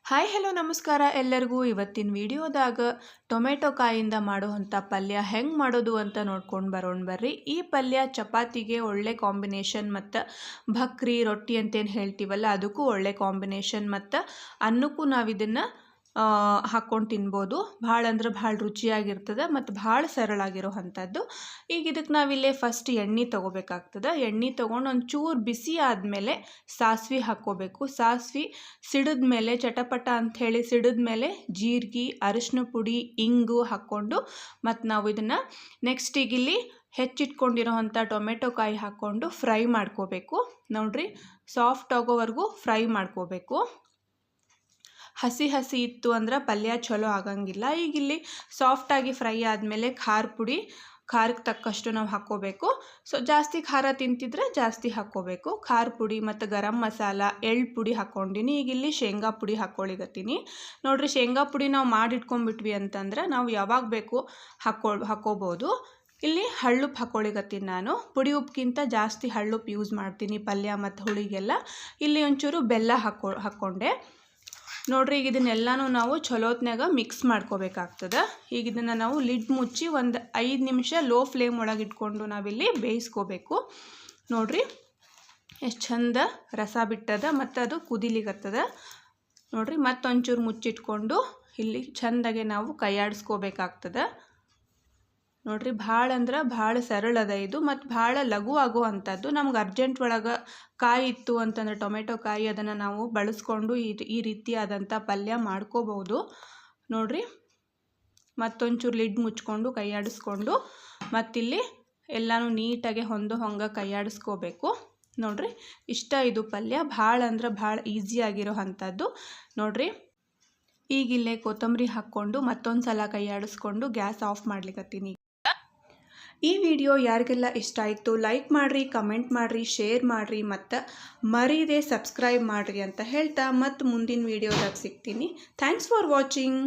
Hi hello ನಮಸ್ಕಾರ ಎಲ್ಲರಿಗೂ. ಇವತ್ತಿನ ವಿಡಿಯೋದಾಗ ಟೊಮೆಟೊ ಕಾಯಿಂದ ಮಾಡುವಂಥ ಪಲ್ಯ ಹೆಂಗೆ ಮಾಡೋದು ಅಂತ ನೋಡ್ಕೊಂಡು ಬರೋಣ ಬರ್ರಿ. ಈ ಪಲ್ಯ ಚಪಾತಿಗೆ ಒಳ್ಳೆ ಕಾಂಬಿನೇಷನ್ ಮತ್ತು ಭಕ್ರಿ ರೊಟ್ಟಿ ಅಂತೇನು ಹೇಳ್ತೀವಲ್ಲ ಅದಕ್ಕೂ ಒಳ್ಳೆ ಕಾಂಬಿನೇಷನ್ ಮತ್ತು ಅನ್ನಕ್ಕೂ ನಾವು ಇದನ್ನು ಹಾಕ್ಕೊಂಡು ತಿನ್ಬೋದು. ಭಾಳ ಅಂದ್ರೆ ಭಾಳ ರುಚಿಯಾಗಿರ್ತದೆ ಮತ್ತು ಭಾಳ ಸರಳಾಗಿರೋ ಅಂಥದ್ದು. ಈಗ ಇದಕ್ಕೆ ನಾವಿಲ್ಲೇ ಫಸ್ಟ್ ಎಣ್ಣೆ ತೊಗೋಬೇಕಾಗ್ತದೆ. ಎಣ್ಣೆ ತೊಗೊಂಡು ಒಂಚೂರು ಬಿಸಿ ಆದಮೇಲೆ ಸಾಸಿವೆ ಹಾಕ್ಕೋಬೇಕು. ಸಾಸಿವೆ ಸಿಡಿದ ಮೇಲೆ ಚಟಪಟ ಅಂಥೇಳಿ ಸಿಡಿದ ಮೇಲೆ ಜೀರಿಗೆ, ಅರಿಶಿನ ಪುಡಿ, ಇಂಗು ಹಾಕ್ಕೊಂಡು ಮತ್ತು ನಾವು ಇದನ್ನು ನೆಕ್ಸ್ಟ್ ಈಗ ಇಲ್ಲಿ ಹೆಚ್ಚಿಟ್ಕೊಂಡಿರೋವಂಥ ಟೊಮೆಟೊ ಕಾಯಿ ಹಾಕ್ಕೊಂಡು ಫ್ರೈ ಮಾಡ್ಕೋಬೇಕು. ನೋಡ್ರಿ, ಸಾಫ್ಟ್ ಆಗೋವರೆಗೂ ಫ್ರೈ ಮಾಡ್ಕೋಬೇಕು. ಹಸಿ ಇತ್ತು ಅಂದ್ರೆ ಪಲ್ಯ ಚಲೋ ಆಗಂಗಿಲ್ಲ. ಈಗ ಇಲ್ಲಿ ಸಾಫ್ಟಾಗಿ ಫ್ರೈ ಆದಮೇಲೆ ಖಾರಕ್ಕೆ ತಕ್ಕಷ್ಟು ನಾವು ಹಾಕ್ಕೋಬೇಕು. ಜಾಸ್ತಿ ಖಾರ ತಿಂತಿದ್ರೆ ಜಾಸ್ತಿ ಹಾಕ್ಕೋಬೇಕು. ಖಾರ ಪುಡಿ ಮತ್ತು ಗರಂ ಮಸಾಲ, ಎಳ್ಳು ಪುಡಿ ಹಾಕ್ಕೊಂಡಿನಿ. ಈಗ ಇಲ್ಲಿ ಶೇಂಗಾ ಪುಡಿ ಹಾಕ್ಕೊಳಿಗತ್ತೀನಿ. ನೋಡಿರಿ, ಶೇಂಗಾ ಪುಡಿ ನಾವು ಮಾಡಿಟ್ಕೊಂಡ್ಬಿಟ್ವಿ ಅಂತಂದ್ರೆ ನಾವು ಯಾವಾಗ ಬೇಕು ಹಾಕ್ಕೋಬೋದು. ಇಲ್ಲಿ ಹಳ್ಳುಪ್ಪು ಹಾಕ್ಕೊಳಿಗತ್ತೀನಿ. ನಾನು ಪುಡಿ ಉಪ್ಪಿಗಿಂತ ಜಾಸ್ತಿ ಹಳ್ಳುಪ್ಪು ಯೂಸ್ ಮಾಡ್ತೀನಿ ಪಲ್ಯ ಮತ್ತು ಹುಳಿಗೆಲ್ಲ. ಇಲ್ಲಿ ಒಂಚೂರು ಬೆಲ್ಲ ಹಾಕ್ಕೊಂಡೆ. ನೋಡ್ರಿ, ಈಗ ಇದನ್ನೆಲ್ಲನೂ ನಾವು ಚಲೋತ್ನಾಗ ಮಿಕ್ಸ್ ಮಾಡ್ಕೋಬೇಕಾಗ್ತದೆ. ಈಗ ಇದನ್ನು ನಾವು ಲಿಡ್ ಮುಚ್ಚಿ ಒಂದು 5 ನಿಮಿಷ ಲೋ ಫ್ಲೇಮ್ ಒಳಗೆ ಇಟ್ಕೊಂಡು ನಾವಿಲ್ಲಿ ಬೇಯಿಸ್ಕೋಬೇಕು. ನೋಡ್ರಿ, ಎಷ್ಟು ಚಂದ ರಸ ಬಿಟ್ಟದ ಮತ್ತು ಅದು ಕುದಿಲಿಗತ್ತದ. ನೋಡ್ರಿ, ಮತ್ತೊಂಚೂರು ಮುಚ್ಚಿಟ್ಕೊಂಡು ಇಲ್ಲಿ ಚಂದಾಗೆ ನಾವು ಕೈಯಾಡಿಸ್ಕೋಬೇಕಾಗ್ತದೆ. ನೋಡ್ರಿ, ಭಾಳ ಅಂದ್ರೆ ಭಾಳ ಸರಳದ ಇದು ಮತ್ತು ಭಾಳ ಲಘು ಆಗೋ ಅಂಥದ್ದು. ನಮ್ಗೆ ಅರ್ಜೆಂಟ್ ಒಳಗೆ ಕಾಯಿ ಇತ್ತು ಅಂತಂದ್ರೆ ಟೊಮೆಟೊ ಕಾಯಿ ಅದನ್ನು ನಾವು ಬಳಸ್ಕೊಂಡು ಈ ರೀತಿಯಾದಂಥ ಪಲ್ಯ ಮಾಡ್ಕೋಬೋದು. ನೋಡ್ರಿ, ಮತ್ತೊಂಚೂರು ಲಿಡ್ ಮುಚ್ಕೊಂಡು ಕೈಯಾಡಿಸ್ಕೊಂಡು ಮತ್ತಿಲ್ಲಿ ಎಲ್ಲನೂ ನೀಟಾಗಿ ಹೊಂದೋ ಹಂಗೆ ಕೈಯಾಡಿಸ್ಕೋಬೇಕು. ನೋಡ್ರಿ, ಇಷ್ಟ ಇದು ಪಲ್ಯ. ಭಾಳ ಅಂದ್ರೆ ಭಾಳ ಈಸಿಯಾಗಿರೋ ಅಂಥದ್ದು. ನೋಡ್ರಿ, ಈಗಿಲ್ಲೇ ಕೊತ್ತಂಬರಿ ಹಾಕ್ಕೊಂಡು ಮತ್ತೊಂದು ಸಲ ಕೈಯಾಡಿಸ್ಕೊಂಡು ಗ್ಯಾಸ್ ಆಫ್ ಮಾಡ್ಲಿಕ್ಕತ್ತೀನಿ. ಈ ವಿಡಿಯೋ ಯಾರಿಗೆಲ್ಲ ಇಷ್ಟ ಆಯಿತು ಲೈಕ್ ಮಾಡಿರಿ, ಕಮೆಂಟ್ ಮಾಡಿರಿ, ಶೇರ್ ಮಾಡಿರಿ ಮತ್ತು ಮರೀದೆ ಸಬ್ಸ್ಕ್ರೈಬ್ ಮಾಡಿರಿ ಅಂತ ಹೇಳ್ತಾ ಮತ್ತು ಮುಂದಿನ ವಿಡಿಯೋದಾಗ ಸಿಗ್ತೀನಿ. Thanks for watching.